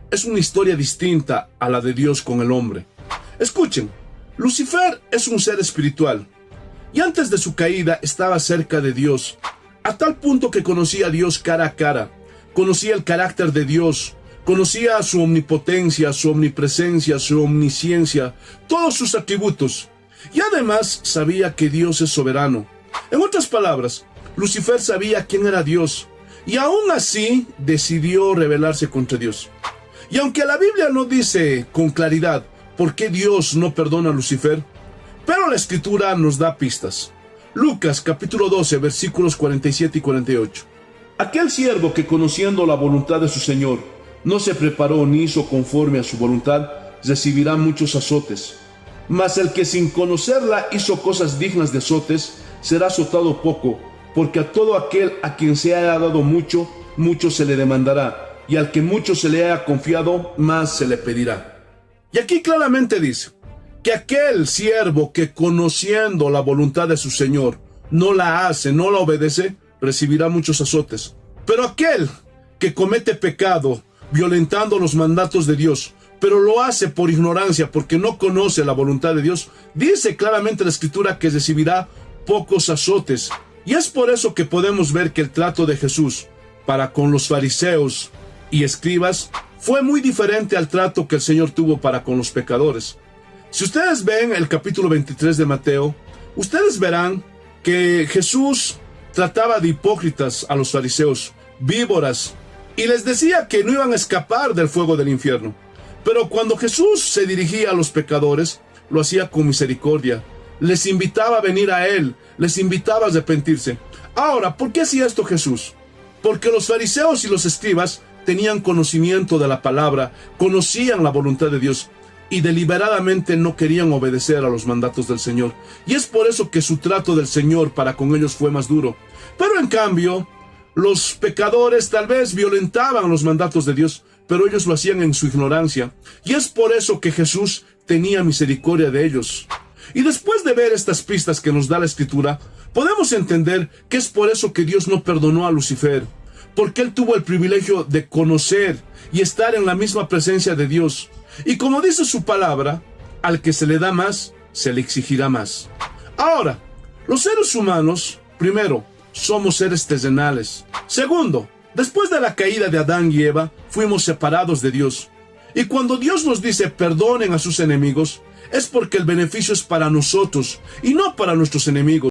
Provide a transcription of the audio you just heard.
es una historia distinta a la de Dios con el hombre. Escuchen, Lucifer es un ser espiritual, y antes de su caída estaba cerca de Dios, a tal punto que conocía a Dios cara a cara, conocía el carácter de Dios, conocía su omnipotencia, su omnipresencia, su omnisciencia, todos sus atributos, y además sabía que Dios es soberano. En otras palabras, Lucifer sabía quién era Dios, y aún así decidió rebelarse contra Dios. Y aunque la Biblia no dice con claridad por qué Dios no perdona a Lucifer, pero la Escritura nos da pistas. Lucas capítulo 12, versículos 47 y 48. Aquel siervo que, conociendo la voluntad de su Señor, no se preparó ni hizo conforme a su voluntad, recibirá muchos azotes. Mas el que sin conocerla hizo cosas dignas de azotes, será azotado poco, porque a todo aquel a quien se haya dado mucho, mucho se le demandará, y al que mucho se le haya confiado, más se le pedirá. Y aquí claramente dice que aquel siervo que, conociendo la voluntad de su Señor, no la hace, no la obedece, recibirá muchos azotes. Pero aquel que comete pecado, violentando los mandatos de Dios, pero lo hace por ignorancia, porque no conoce la voluntad de Dios, dice claramente la Escritura que recibirá pocos azotes. Y es por eso que podemos ver que el trato de Jesús para con los fariseos y escribas fue muy diferente al trato que el Señor tuvo para con los pecadores. Si ustedes ven el capítulo 23 de Mateo, ustedes verán que Jesús trataba de hipócritas a los fariseos, víboras, y les decía que no iban a escapar del fuego del infierno. Pero cuando Jesús se dirigía a los pecadores, lo hacía con misericordia. Les invitaba a venir a Él, les invitaba a arrepentirse. Ahora, ¿por qué hacía esto Jesús? Porque los fariseos y los escribas tenían conocimiento de la palabra, conocían la voluntad de Dios, y deliberadamente no querían obedecer a los mandatos del Señor. Y es por eso que su trato del Señor para con ellos fue más duro. Pero en cambio, los pecadores tal vez violentaban los mandatos de Dios, pero ellos lo hacían en su ignorancia. Y es por eso que Jesús tenía misericordia de ellos. Y después de ver estas pistas que nos da la Escritura, podemos entender que es por eso que Dios no perdonó a Lucifer, porque él tuvo el privilegio de conocer y estar en la misma presencia de Dios. Y como dice su palabra, al que se le da más, se le exigirá más. Ahora, los seres humanos, primero, somos seres terrenales. Segundo, después de la caída de Adán y Eva, fuimos separados de Dios. Y cuando Dios nos dice perdonen a sus enemigos, es porque el beneficio es para nosotros y no para nuestros enemigos.